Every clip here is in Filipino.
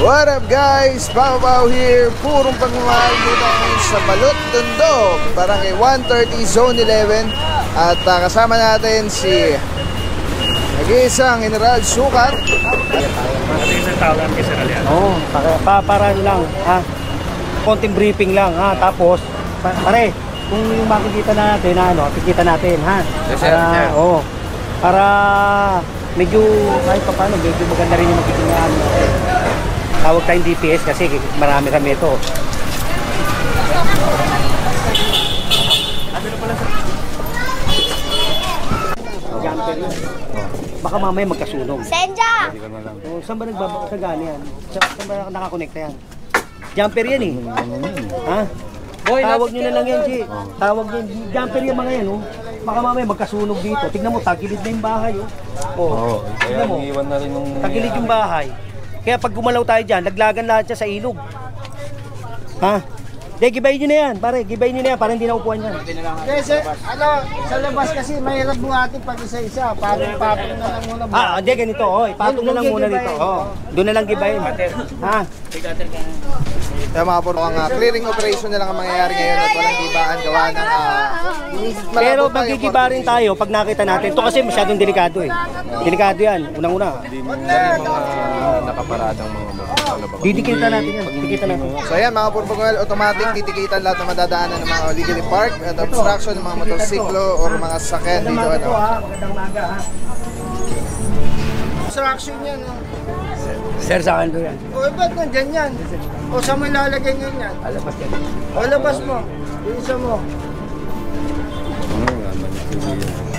What up guys? Pao here. Purong pagmamahal dito sa Balot Tondo, Barangay 130 Zone 11. At kasama natin si nag-iisang General Sukat. Isang tao lang kasi nalihan. Oo, paraan lang ha. Konting briefing lang ha. Tapos pare, kung yung makikita natin na ano, tikita natin ha. Oo. Para medyo kahit pa paano, medyo maganda rin yung magkikingaan natin. Tawag tayong DPS kasi marami kami ito. Jumper yun. Baka mamaya magkasunog. Senja! Saan ba nagbabagani yan? Saan ba nakakonekta yan? Jumper yan eh. Ha? Tawag nyo na lang yan, G. Tawag nyo. Jumper yan mga yan, oh. Baka mamaya magkasunog dito. Tignan mo, tagilid na yung bahay, oh. Oh. Tignan mo, tagilid yung bahay. Kaya pag gumalaw tayo dyan, laglagan lahat siya sa ilog. Ha? Hindi, gibayin nyo na yan, pare. Gibayin nyo na yan, para hindi na upuan yan. Kasi, sa labas kasi mahirap buhatin pag isa-isa. Parang patong na lang muna. Hindi, ganito. Oh, ipatong na lang muna dito. Oh, doon na lang gibayin. Ha? Kaya mga puro, ang clearing operation na lang ang mangyayari ngayon at walang gibaan gawa ng pero magigiba rin tayo pag nakita natin. Ito kasi masyadong delikado eh. Delikado yan, unang-una. Nakaparadang mga Didikitan natin yan. Didikitan natin. So ayan mga purpagwal, automatic titikitan lahat ng madadaanan ng mga illegally parked at obstruction ng mga motorsiklo or mga sasakyan dito. Magandang umaga ha. Obstruction yan, no? Sir, sa akin doon yan. O, ba't nandyan yan? O, saan mo ilalagay ngayon yan? Alabas yan. O, labas mo. Isa mo.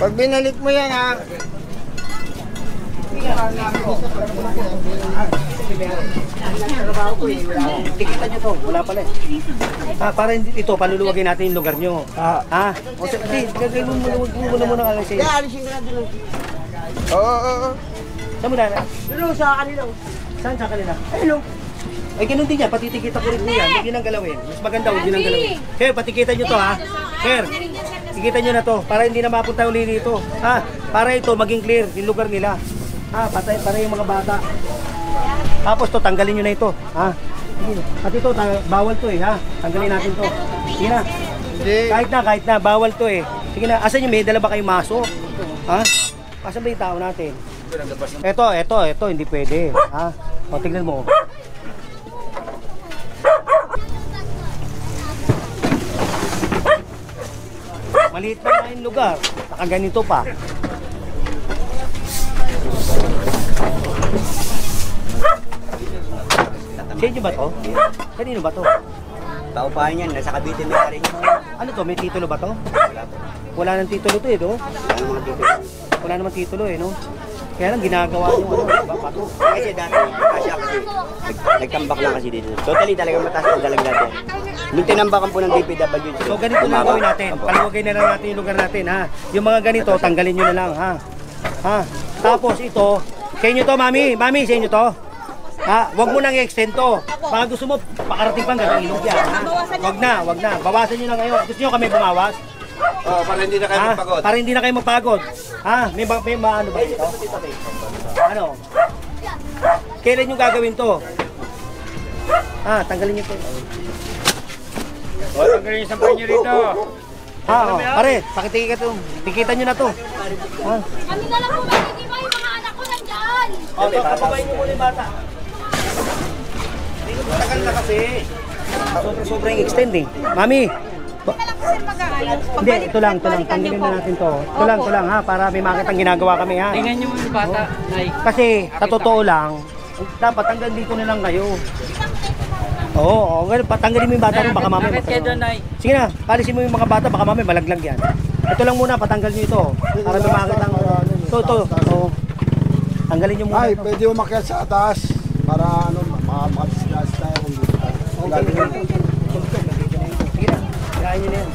Pag binalik mo yan, ha? Dikitan nyo to, wala pala eh. Para ito, paluluwagin natin yung lugar nyo. Ha? O, hindi, gagawin mo muna ang alas eh. Alisin ka na doon. Oo. Saan mo na? Doon sa kanila. Saan sa kanila? Ayun. Ay, ganun din yan. Patitikita ko rin po yan. Hindi nang galawin. Mas maganda, huwag nang galawin. Kaya patikitan nyo to ha. Sir, tikitan nyo na to. Para hindi na mapunta uli dito. Ha? Para ito maging clear yung lugar nila. Ha? Para yung mga bata. Tapos to, tanggalin nyo na ito. Ha? At ito, bawal to eh. Ha? Tanggalin natin to. Sige na. Kahit na. Bawal to eh. Sige na. Asan yung may dala ba kayong maso? Ha? Asan ba yung tao natin? Ito, hindi pwede. Ha? O, tignan mo. Maliit pa na yung lugar. Nakaganito pa. Sa inyo ba to? Kanino ba to? Paupahan yan, nasa Cavite may karing. Ano to? May titulo ba to? Wala po. Wala nang titulo to eh, no? Wala mga dito. Wala namang titulo eh, no? Kaya lang ginagawa nyo, bato. Kasi dati, kasi nagtambak lang kasi dito. Totally talaga mataas ang dalag natin. Nung tinambakan po ng DPW. So ganito lang gawin natin. Paluwagay na lang natin yung lugar natin, ha? Yung mga ganito, tanggalin nyo na lang, ha? Ha? Tapos ito, sa inyo to, mami. Mami, sa inyo to. Ha? Wag mo nang i-extend to. Baka gusto mo, pakarating pang gano'ng ilog yan, ha? Wag na. Bawasan nyo na ngayon. Gusto nyo kami bumawas? para hindi na kayo magpagod. Para hindi na kayo magpagod. Ha? May ano ba ito? Ano? Kailan nyo gagawin to? Ha? Tanggalin nyo to. Tanggalin yung sampay nyo rito. Pare, pakitikitan to. Tikitan nyo na to. Ha? Kami na lang po magiging yung mga anak ko nandyan! Kapabayin nyo muna yung bata. Tagal na kasi. Sobrang extending. Mami! Hindi, ito lang. Tanggalin na natin to. Ito lang ha, para may makitang ginagawa kami ha. Tingnan nyo yung bata, Nay. Kasi, sa totoo lang, dapat hanggang dito na lang kayo. Oo, patanggalin mo yung bata rin, baka mamaya. Bakit kayo doon, Nay? Sige na, palisin mo yung mga bata, baka mamaya malaglag yan. Ito lang muna, patanggal nyo ito. Para may makitang, ito. Tanggalin nyo muna. Ay, pwede umakyat sa taas. Para makapag-discuss tayo kung dito tayo. Sige na, kaya nyo na yan.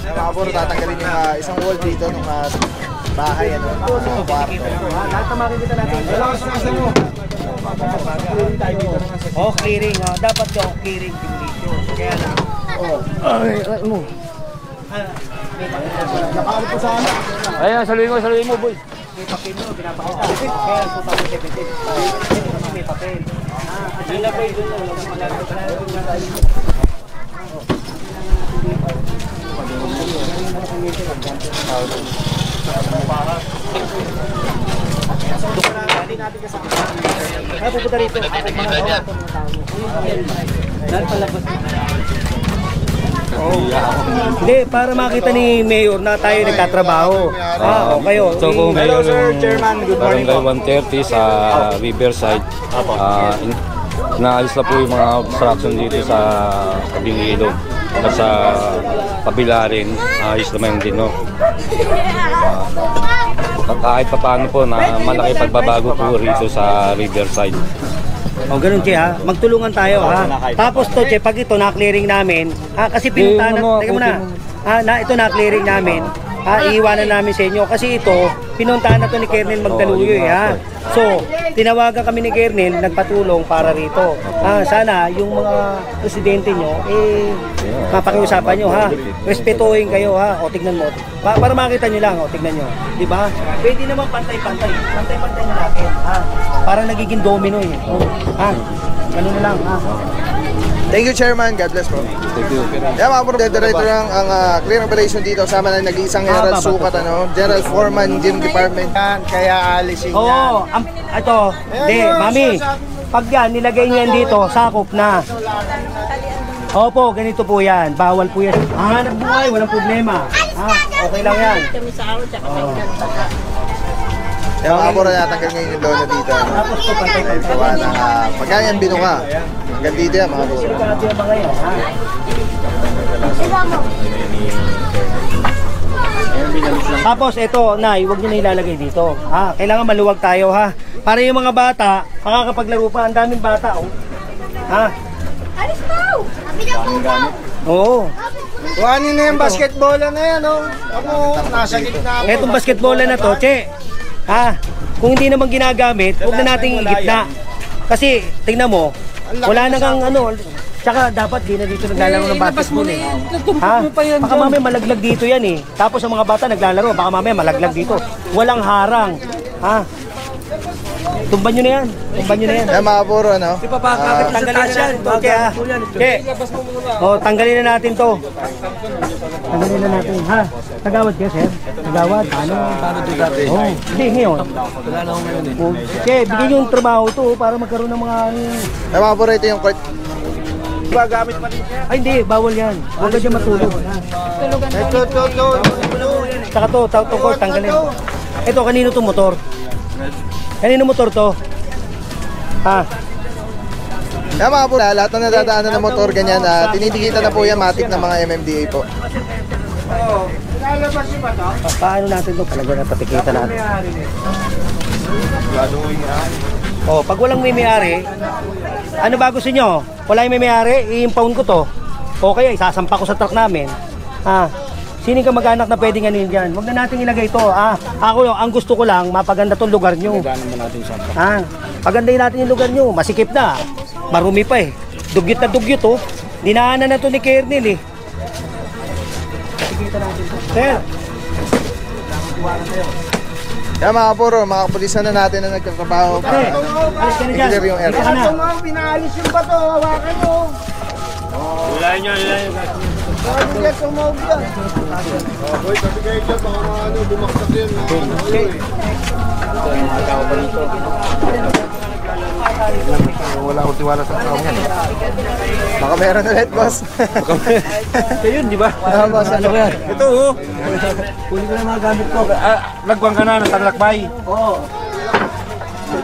Mga puro, tatanggalin yung isang wall dito ng bahay. Kwarto. Lahat na makikita natin. Clearing. Dapat yung clearing demolition. Kaya lang. Ano? Nakakali po sana. Ayan, saluhin mo, boy. May papel mo, pinapakita. Kaya 2017. May papel. Pupunta rito. Hindi, para makita ni Mayor na tayo nagtatrabaho. Okay o. So po, Mayor, yung barangay 130 sa Riverside. Naalis na po yung mga obstruction dito sa tabing ilog. At sa kabila rin, ayos naman din, no? Kahit pa paano po na malaki pagbabago po rito sa Riverside. O ganun, Che, ha? Magtulungan tayo, ha? Tapos to, Che, pag ito na-clearing namin, kasi pinuntahan na, teka muna, ito na-clearing namin, iiwanan namin sa inyo. Kasi ito, pinuntahan na to ni Kernel Magdaluyo, ha? So, tinawagan kami ni Kernel, nagpatulong para rito. Sana, yung mga presidente nyo, mapakiusapan nyo, ha? Respetuhin kayo, ha? O, tignan mo. Para makita nyo lang, o, tignan nyo. Diba? Pwede naman pantay-pantay. Pantay-pantay na natin, ha? Para nagiging domino, eh. Ganun na lang, ha? Thank you, Chairman. God bless po. Thank you. Yeah, mga bro, director lang ang clear operation dito. Sama na nag-iisang General Sukat, General Foreman, Gym Department. Kaya alisin yan. Oo, ito, mami, pag yan, nilagay niyan dito, sakop na. Opo, ganito po yan, bawal po yan. Hanap buhay, walang problema. Okay lang yan. Kaya mga bro, natanggal ngayon yung dono dito. Tapos po, pantay-pantay. Gawa ng pagkayan binuka. Hanggang dito yan, mga bro. Delikado yung mga yan, ha? Tapos ito, Nay, huwag nyo na ilalagay dito. Kailangan maluwag tayo, ha? Para yung mga bata, makakapaglaro pa. Ang daming bata, oh. Alis mo! Oo. Kuhanin na yung basketball na yan, oh. Ako, nasa gitna ako. Etong basketball na to, Che. Kung hindi naman ginagamit, huwag na nating igitna. Kasi, tingnan mo, wala na kang tsaka dapat di na dito naglalaro ng basketball, eh. Baka mamaya malaglag dito yan, eh. Tapos ang mga bata naglalaro, baka mamaya malaglag dito. Walang harang. Tumban nyo na yan. Tumban nyo na yan. Kaya mga bro, Tanggalin na natin to, Che, ha? Che. Tanggalin na natin to. Tanggalin na natin, ha? Tagawad kayo, sir? Tagawad? Paano dito dati? Hindi, ngayon. Wala na ako ngayon, eh. Che, bigyan nyo yung trabaho to para magkaroon ng mga... Kaya mga bro, ito yung court. Gamit pa rin siya. Ay, hindi. Bawal yan. Huwag ka dyan matulog. Ito. Saka to, tanggalin. Ito, kanino to motor? Kanino motor to? Kaya mga bro, lahat na nadadaanan ng motor ganyan, tinitikita na po yan, matik ng mga MMDA po. Lalabas ba ito? Paano natin to? Palagyan na patikita natin. Pag walang may-ari, ano ba gusto nyo? Wala yung may-ari, i-impound ko to. O kaya isasampa ko sa truck namin. Sino ka mag-anak na pwedeng anin dyan? Huwag na natin ilagay ito. Ako, ang gusto ko lang, mapaganda tong lugar nyo. Pagandahin natin yung lugar nyo. Masikip na. Marumi pa, eh. Dugyot na dugyot, oh. Dinaanan na to ni Kernel, eh. Patikita natin to. Sir! Kaya mga bro, mga kapulisan na natin na nagtatrabaho para Alis ka na dyan. i-clear yung area. Dito ka na. Ito nga, pinaalis yung bato. Hawakan nyo. Ulayin nyo. Bago yan, tumawag yan. Boy, sabi kayo dyan, baka bumaksak yan. Wala akong tiwala sa tao yan. Baka meron ulit, boss. Ito yun, di ba? Boss, ano ba yan? Ito, oh. Kunin ko na mga gamit ko. Lagwang ka na, natalakbay. Oo.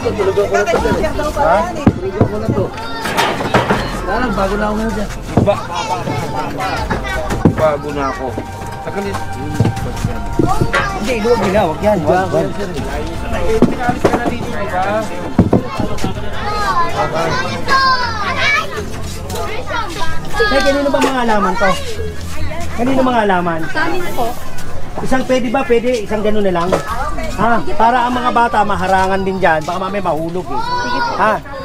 Tulugan ko na to. Bago na ako na dyan. Bago na ako. Tagalin. Hindi, iluwag nila. Huwag yan. Huwag. Pinalis ka na dito, di ba? Kanino ba mga alaman to? Kanino mga alaman? Kanin po. Isang pwede ba? Pwede isang gano'n na lang. Para ang mga bata maharangan din dyan. Baka mamaya mahulog, eh.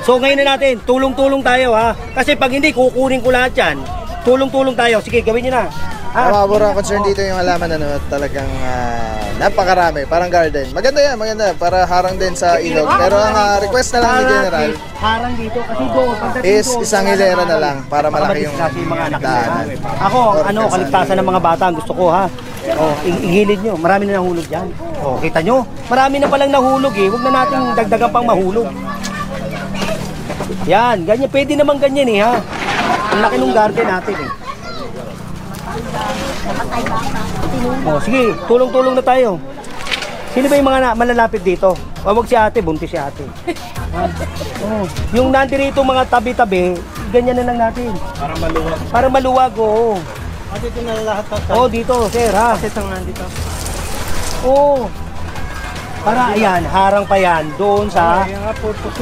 So ngayon na natin, tulong-tulong tayo, ha? Kasi pag hindi, kukunin ko lahat yan. Tulong-tulong tayo. Sige, gawin nyo na. Mga bro, ang concern dito yung halaman talagang napakarami, parang garden. Maganda yan, maganda. Para harang din sa ilog. Pero ang request na lang ni General harang dito kasi doon. is isang hilera na lang para malaki yung mga anak daanan. Ako, kaligtasan ng mga bata ang gusto ko ha. Oh, igilid nyo. Marami na nahulog dyan. Oh, kita nyo? Marami na palang nahulog eh. Huwag na natin dagdagan pang mahulog. Yan, ganyan. Pwede naman ganyan eh ha. Ang laki ng garden natin eh. Oh, sige, tulong-tulong na tayo. Sino ba yung mga malalapit dito? Wag si ate, buntis si ate. Oh, yung nandirito mga tabi-tabi, ganyan na lang natin. Para maluwag, oo. Dito na lahat ng Oh, dito, sir, ha? ito nga dito. Oh. Para ayan, harang pa yan doon sa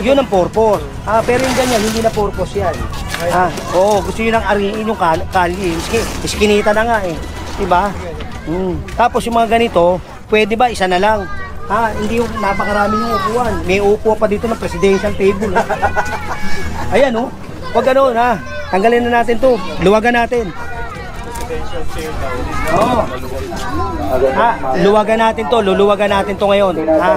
yun ang purpose. Ah, pero yung ganyan, hindi na purpose yan. Ah, oo, gusto yun ang ariin yung kalye. Iskinita na nga eh. Diba? Tapos yung mga ganito, pwede ba isa na lang? Ha, hindi yung napakarami yung upuan. May upo pa dito ng presidential table. Ha? Ayan oh. Wag ganoon ha. Tanggalin na natin 'to. Luwagan natin. Oo. Ha, luwagan natin 'to. Luluwagan natin 'to ngayon. Ha?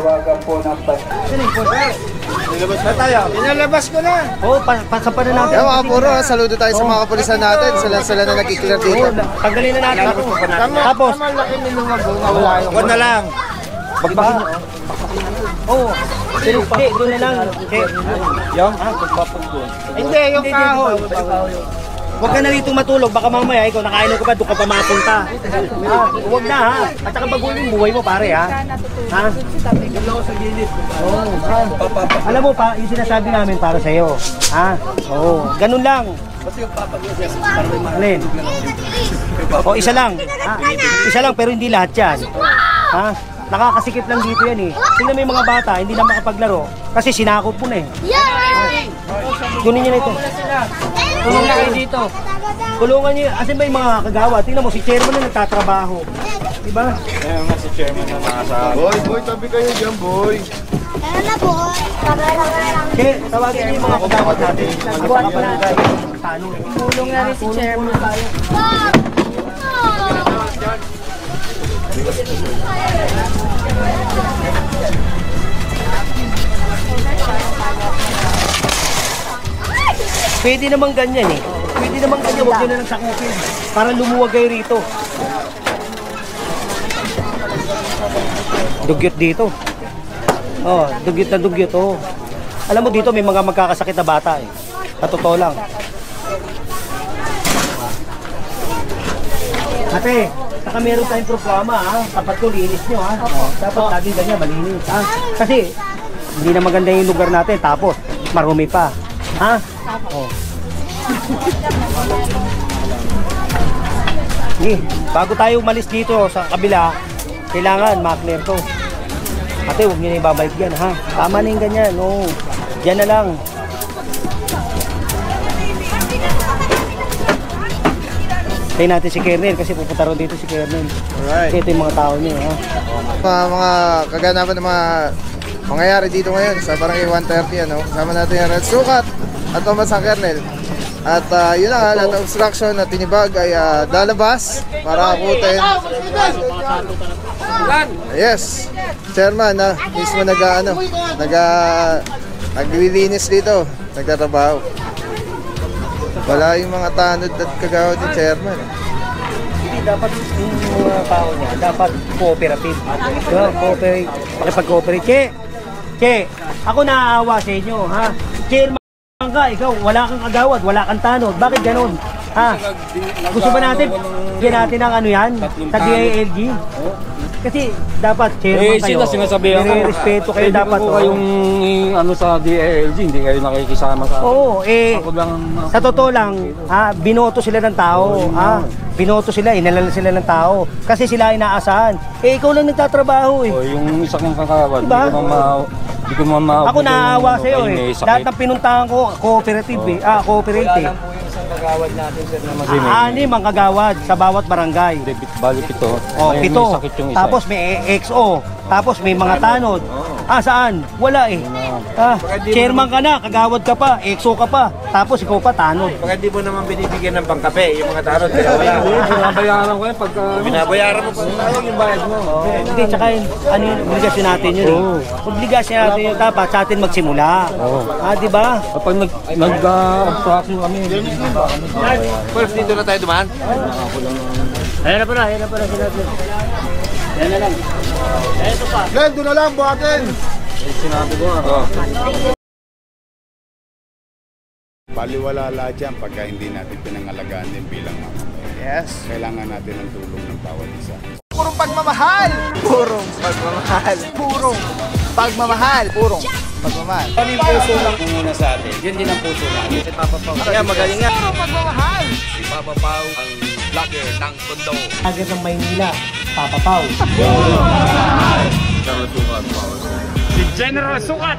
Pinalabas ko na. Oh, pasapan na natin. Kaya mga puro, saludo tayo sa mga kapulisan natin. Sila na nag-clear dito. Oo, tanggalin na natin 'to. Tapos, Laki niluwag ko, nawala yung... Huwag na lang. bagbakin nyo. Oo. Hindi, doon na lang. Yung? Hindi, yung kahoy. Huwag ka na rito matulog, baka mamaya ikaw nakainom ka pa, doon ka pa mapunta. Huwag na ha. At saka baguhin yung buhay mo pare ha. Ha? Oo. Alam mo pa, yung sinasabi namin para sa'yo. Ha? Oo. Ganun lang. Alin? O isa lang. Ha? Isa lang pero hindi lahat yan. Ha? Nakakasikip lang dito yan eh. Tingnan mo yung mga bata, hindi na makapaglaro. Kasi sinakop mo na eh. Kunin nyo na ito. Tulungan kayo dito. Tulungan nyo. Asin ba yung mga kagawa? Tingnan mo, si chairman na nagtatrabaho. Diba? Ayun nga si chairman na nasa... Boy, tabi kayo dyan, boy. Ano na po? Okay, tawagin nyo yung mga kagawa natin. Magawa ka pa na tayo. Tulong na rin si chairman. Pwede naman ganyan eh. Pwede naman ganyan, huwag nyo na lang sakupin. Para lumuwag kayo rito. Dugyot dito. Oh, dugyot na dugyot oh. Alam mo dito may mga magkakasakit na bata eh. Sa totoo lang. Ate, saka meron tayong programa ha. Dapat ko linis nyo ha. Dapat lagi ganyan malinis ha. Kasi hindi na maganda yung lugar natin tapos marumi pa. Ha? Oh. Sige, bago tayo umalis dito sa kabila, kailangan ma-clear to. Ate, huwag nyo na ibabalik yan, ha? Tama na yung ganyan, no? Diyan na lang. Tayo natin si Kernel kasi pupunta rin dito si Kernel. Alright. Ito yung mga tao niya, ha? Mga kaganapan ng mga mangyayari dito ngayon sa Barangay 130, ano? Kasama natin yung Red Sukat at Thomas ang Kernel. At yun na nga, lahat ng obstruction na tinibag ay lalabas para akutin. Yes, chairman na mismo naglilinis dito, nagtatrabaho. Wala yung mga tanod at kagawad ni chairman. Hindi, dapat yung mga tao niya, dapat cooperative. Cooperate, pakipag-cooperate. Che, ako naaawa sa inyo, ha? Chairman ka, ikaw, wala kang agawad, wala kang tanod. Bakit ganun? Ha? Gusto ba natin, bigyan natin ng ano yan? Sa DILG? Kasi dapat chairman kayo. sinasabihan ko. Respeto kayo dapat. Kung kayong ano sa DILG, hindi kayo nakikisama sa... Oo, Ako lang, sa totoo lang, ha, binoto sila ng tao, ha? Binoto sila, inalala sila ng tao. Kasi sila inaasahan. Ikaw lang nagtatrabaho eh. yung isa kong kakawad, Diba? hindi ko naman Ako naaawa sa iyo eh. Lahat ng pinuntahan ko, cooperative eh. Cooperative. Kagawad natin, sir, na Anim ang kagawad sa bawat barangay. Bali 7. Oh, May 7. sakit yung isa. Tapos may XO. Tapos may mga tanod. Ah, saan? Wala eh. Chairman ka na, kagawad ka pa, EXO ka pa, tapos ikaw pa tanod. Baka di mo naman binibigyan ng pangkape, yung mga tarot. Kaya wala. Binabayaran ko yan pagka... Binabayaran mo pa yung bayad mo. Hindi, tsaka yun, ano yun, obligasyon natin yun eh. Obligasyon natin yun, dapat sa atin magsimula. Ah, di ba? Kapag nag-obstruction kami, First, dito na tayo dumaan. Ayan na pala sila. Yan na lang. Ito pa. Glenn, doon na lang, buhatin. sinabi ko ako. Baliwala lahat yan pagka hindi natin pinangalagaan din bilang mga Yes. kailangan natin ng tulong ng bawat isa. Purong pagmamahal. Purong pagmamahal. Purong pagmamahal. Purong pagmamahal. Ano yung puso lang muna sa atin? Yun din ang puso natin. Si Papa Pao. Kaya magaling nga. Purong pagmamahal. Si Papa Pao ang vlogger ng Tondo. Vlogger ng Maynila, Papa Pao. Si General Sukat.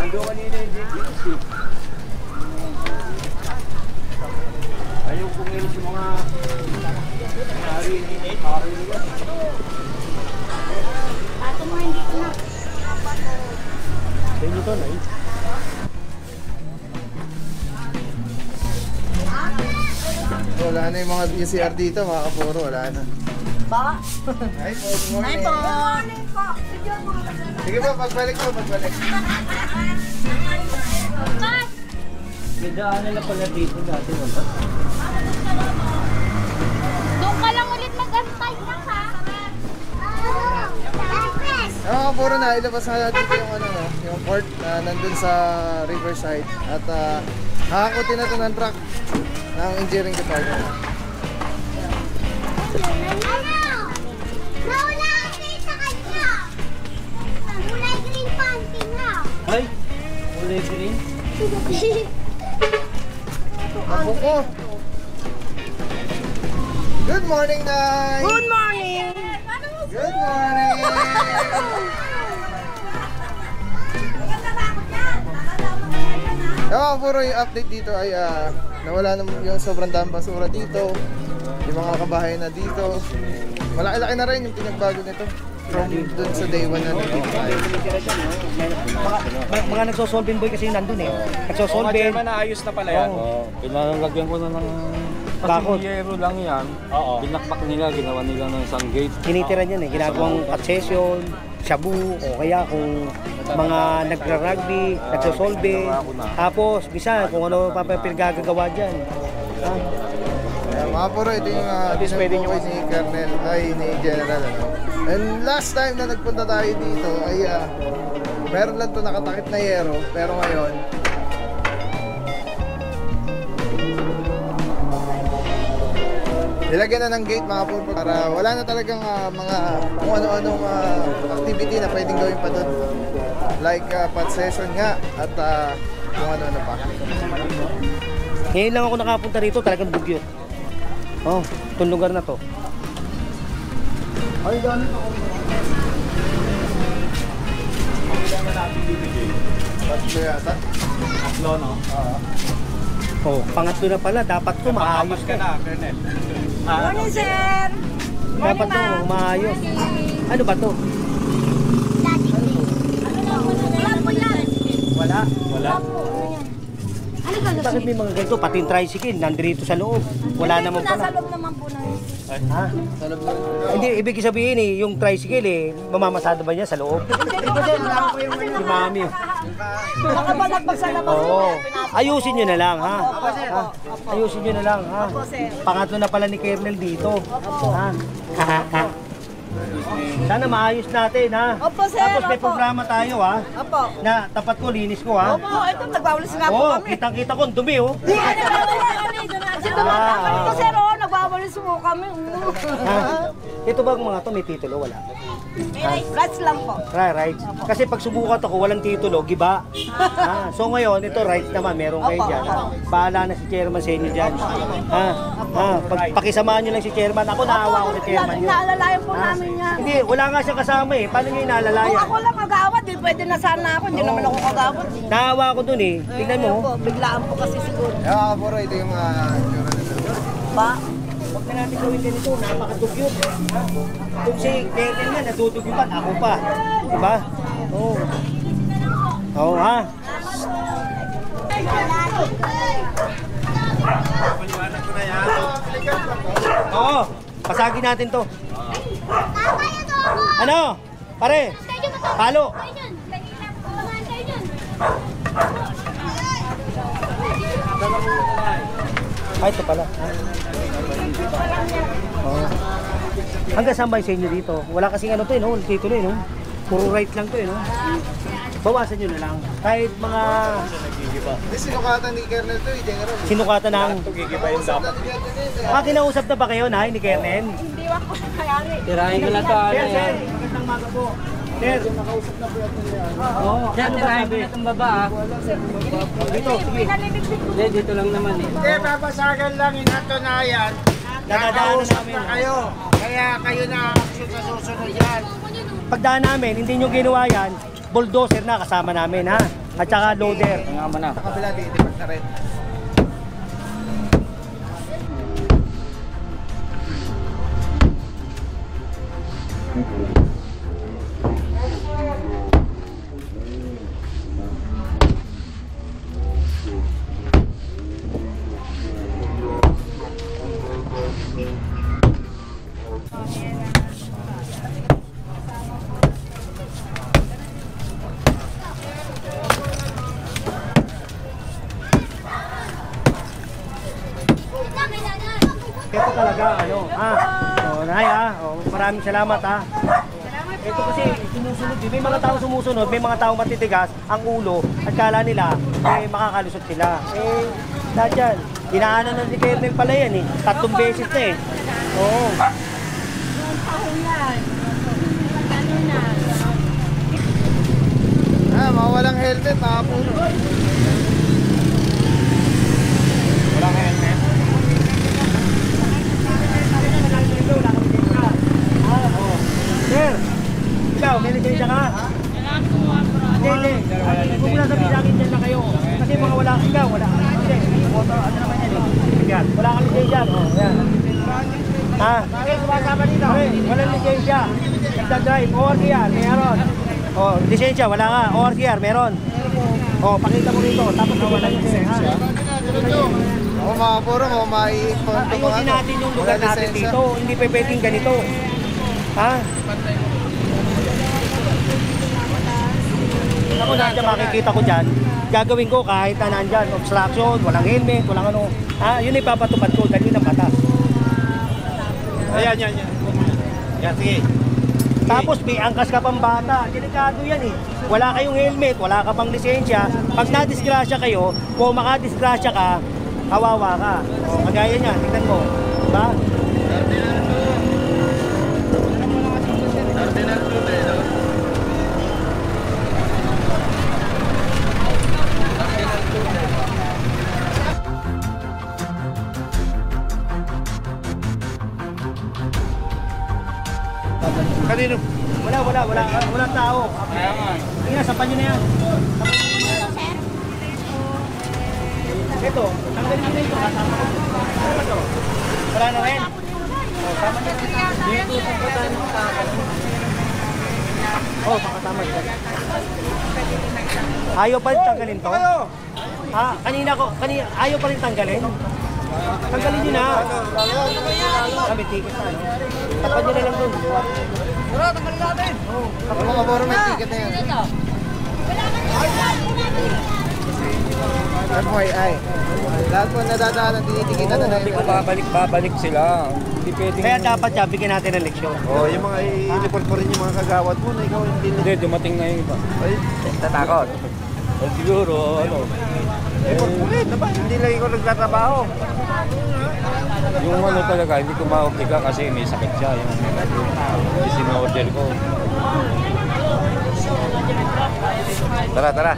Ando kanina yung GPC. Ayaw pumili sa mga hari nila. Ato mo hindi ko na. Kaya nyo to, na Wala na yung mga UCR dito, mga kapuro. Wala na. Ba? Ay, good morning. Morning po. Sige po, pagbalik po, pagbalik. may daanan na pala dito dati. Doon ka lang ulit mag-antay na ha. Ah, puro na ilabas na dito yung ano no, yung port na nandun sa Riverside at hakakutin na to ng truck ng engineering department. Nawala kasi sa kanya. Kulay green panty na. Ay, kulay green. Ako ko. Good morning, Nay! Good morning. Good morning! Puro yung update dito ay nawala na yung sobrang daming basura dito. Yung mga kabahay na dito. Malaki-laki na rin yung pinagbago nito. From dun sa day 1 na dito tayo. Mga nagsosolving boy kasi nandun eh. Nagsosolving. Naayos na pala yan. Pinalagyan ko na ng Bakod. pasingero lang yan. Binakbak nila, ginawa nila ng isang gate. Tinitiran yan eh. Ginagawang concession, shabu, o kaya kung mga nagra-rugby, nagsosolving. Tapos, bisa kung ano papapilgagawa dyan. Mga puro, ito yung pinagbukoy ni Colonel, ay ni General. Ano. And last time na nagpunta tayo dito ay meron lang ito nakatakip na yero, pero ngayon nilagyan na ng gate mga puro para wala na talagang mga kung ano-anong activity na pwedeng gawin pa doon. Like pot session nga at kung ano-ano pa. Ngayon lang ako nakapunta rito, talagang bugyot. Oh, itong lugar na to. Ay, gano'n ako. Tatlo yata. Tatlo, no? Oh, pangatlo na pala, dapat to maayos ka na, Colonel. Morning, sir. Dapat to maayos. Ano ba to? Wala po yan. Wala. Wala. Ano ka Bakit may mga ganito? Pati yung tricycle, nandito sa loob. Wala naman pala. Nasa loob naman po na yun. Ha? Hindi, ibig sabihin eh, yung tricycle eh, mamamasada ba niya sa loob? Si mami. Nakabalagpag sa labas. Oo. Ayusin nyo na lang, ha? Ha? Ayusin nyo na lang, ha? Pangatlo na pala ni Kernel dito. Ha? Sana maayos natin, ha? Opo, sir. Tapos may Opo. programa tayo, ha? Opo. Na tapat ko, linis ko, ha? Opo, ito nagwawalis nga po Oo, kami. kitang-kita ko, ang dumi, oh. Ito, sir, oh, nagwawalis po kami. Ha? Ito bang mga to may titulo? Wala. Rights lang po. Right. Kasi pag subukan ako, walang titulo, giba. So ngayon, ito rights naman, meron kayo dyan. Bahala na si Chairman sa inyo dyan. Pakisamaan nyo lang si Chairman. Ako naawa ko si Chairman yun. Inaalalayan po namin yan. Hindi, wala nga siya kasama eh. Paano nyo Kung inaalalayan? ako lang kagawad, di pwede na sana ako. Hindi naman ako kagawad. Naawa ko dun eh. Tingnan mo. Ayun po, biglaan po kasi siguro. Kaya puro ito yung itsura nito. ba? Huwag na natin gawin ganito, napakadugyot. Kung si Kevin na, natudugyutan, ako pa. Diba? Oo. Oo, ha? Oo, pasagin natin to. Ano? Pare, palo. Ay, ito pala. Oh. Hanggang saan ba yung sa inyo dito? Wala kasing ano to, no? Dito na, no? Puro right lang to, no? Bawasan nyo na lang. Kahit mga... Hindi, sinukatan ni Kernel to, General. Sinukatan ng... Kinausap na ba kayo, Nay, ni Kernel? Hindi ako kayari. Tirahin ko na to. Sir, sir, magandang maga po. Sir, nakausap na po yan niya. Oo, Diyan, tirahin ko na itong baba. Dito, sige. Hindi, dito lang naman eh. Hindi, babasagan lang yung natunayan. Dadaanan Nakausap namin. na kayo. Kaya kayo na action sa susunod yan. Pagdaan namin, hindi nyo ginawa yan, bulldozer na kasama namin, ha? At saka loader. Nga mo na. Sa kabila, titipak na rin. Ito talaga, ano, ha? O, Nay, ha? O, maraming salamat, ha? Ito kasi, sumusunod din. May mga tao sumusunod, may mga tao matitigas, ang ulo, at kala nila, makakalusot sila. Lahat yan. Dinaanan na si Kernel pala yan, eh. 3 beses na, eh. Oo. Mawalang helmet, makapuno. Walang helmet. Sir, ikaw, may lisensya ka? Hindi. Huwag mo na sabihin sa akin dyan na kayo. Kasi mga wala, ikaw, wala. Hindi, motor, ano naman yan eh. Yan, wala kang lisensya. Yan. Ha? Bakit sumasama dito? Walang lisensya. Nagdadrive, ORCR, meron. Oh, lisensya, wala ka. ORCR, meron. Oh, pakita mo rito. Tapos wala lisensya. Ako makapuro, ako maiikon. Ayusin natin yung lugar natin dito. Hindi pa pwedeng ganito. Ha? Ako na dyan makikita ko dyan. Gagawin ko kahit na nandyan. Obstruction, walang helmet, walang ano. Ha? Yun ipapatupad ko dahil yun ang batas. Ayan. Yan, sige. Tapos may angkas ka pang bata. Delikado yan eh. Wala kayong helmet, wala ka pang lisensya. Pag nadisgrasya kayo, kung makadisgrasya ka, kawawa ka. O, kagaya niya, tignan mo. Diba? Kanino? Wala tao. Sige na, sapan nyo na yan. Ito, tanggalin nyo na ito. Kasama ko. Ano ba ito? Wala na rin. Sama nyo na. Dito sa putan mo sa akin. Oh, makasama ito. Ayaw pa rin tanggalin to? Ha? Ayaw pa rin tanggalin? Tanggalin nyo na. Kami ticket na. Tapan nyo na lang doon. Bro, tanggalin natin! Ako mga boro, may ticket na yun. Lahat mo ay. Lahat mo nadadaanan, tinitikitan na Hindi ko babalik sila. Hindi pwedeng... Kaya dapat siya, bigyan natin ng leksyon. Oh, yung mga i-report mo rin yung mga kagawad mo na ikaw Hindi, dumating na yung iba. Ay, tatakot. O siguro, ano... Report mo rin, diba? Hindi lang ikaw nagtatrabaho. Yung ano talaga, hindi ko ma-obliga kasi may sakit siya. Yung sinorder ko. Tara.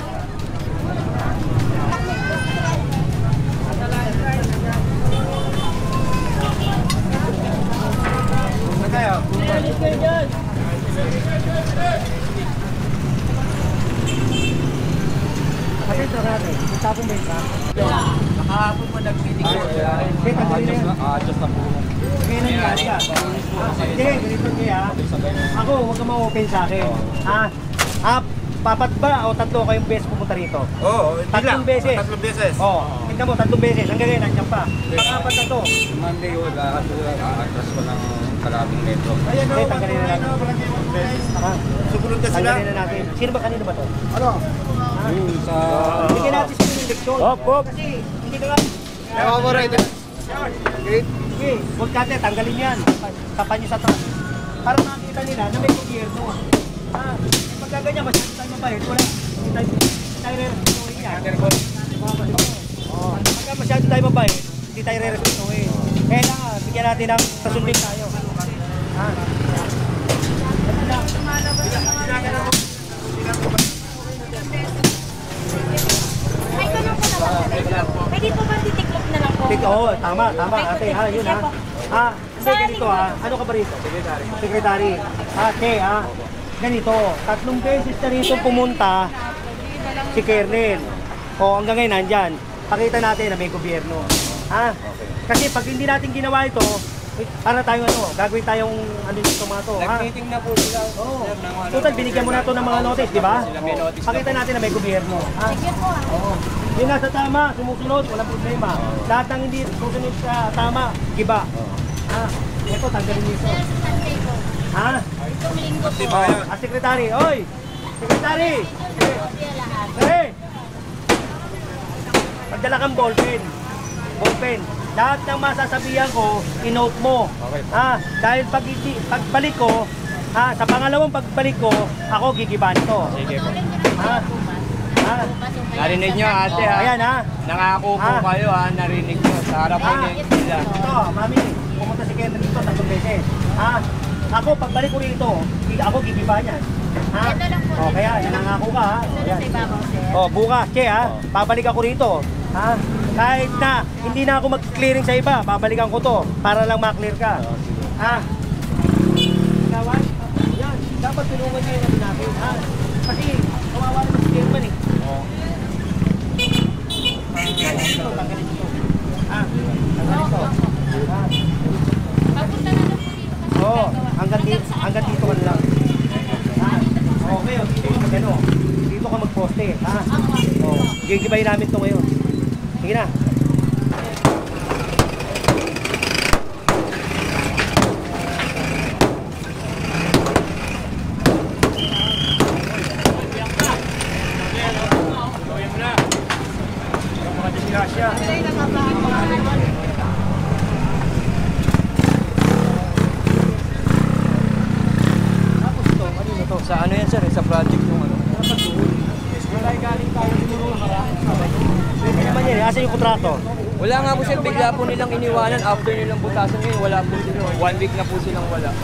Kasi ito natin, tapong may truck. Kahapon po nag-meeting ko. Okay, tanggalin na yan. Adjust na po. Okay na yan siya. Sige, ganito kaya. Ako, huwag ka ma-open sa akin. Papat ba o tatlo kayong beses pumunta rito? Oo, Tatlong beses. Tatlong beses. Oo, tignan mo, 3 beses. Hanggang ngayon, nandiyan pa. Pang-apat na to. Monday, wala. Atras ko ng kalating metro. Ayan, okay, tanggalin na natin. Sugunod na sila. Tanggalin na natin. Sino ba kanino ba to? Ano? Yung sa... Bigyan natin sa yung leksyon. Kasi hindi ka nga. Ewan mo rin. Sige, huwag kate, tanggalin yan. Tapan nyo sa truck. Para makita nila na may gobyerno. Pagkaganyan, masyado tayo mabahit. Wala, hindi tayo re-respetuhin yan. Pagka masyado tayo mabahit, hindi tayo re-respetuhin. Kaya lang, bigyan natin ng sasundin tayo. Ay, tanong ko na lang. Pwede po ba titiklop na lang po? Oo, tama ate, yun Kasi ganito ano ka ba rito? Secretary. Ate ganito, 3 beses na rito pumunta si Kernel. Hanggang ngayon nandyan. Pakita natin na may gobyerno. Kasi pag hindi natin ginawa ito, para tayong gagawin tayong dito mga to. Nag-meeting na po sila. Total, binigyan mo na to ng mga notice, di ba? Pakita natin na may gobyerno. Yun nasa tama, sumusunod, walang problema. Lahat ng hindi susunod sa tama, giba. Ito, tanggalin niyo ito. Secretary, oy! Secretary! Pagdala kang ballpen. Lahat ng masasabihan ko, i-note mo. Dahil pagbalik ko, sa pangalawang pagbalik ko, ako gigiban ito. Sige po. Narinig nyo ate Ayan Nangako po kayo narinig nyo. Sa harap po nila. Ito, mami, pumunta si Kendra dito 3 beses. Ako, pagbalik ko rito, ako gigiba niyan. Kaya, nangako ka Ayan. Bukas, babalik ako rito. Kahit na hindi na ako mag-clearing sa iba, babalikan ko to para lang ma-clear ka. Gawan? Yan, dapat tulungan niyo yung natin. Kasi kawawa naman si Chairman Tanggalin ito. Tanggalin ito. Papunta na lang po dito. Hanggang dito ka na lang. Okay, dito ka mag-poste. Gigibayin namin ito ngayon. Sige na. Sa ano yan sir? Sa project yung Pwede naman yan. Asa yung kontrato? Wala nga po sir, bigla po nilang iniwanan after nilang butasan ngayon. Wala po sila. 1 week na po silang wala.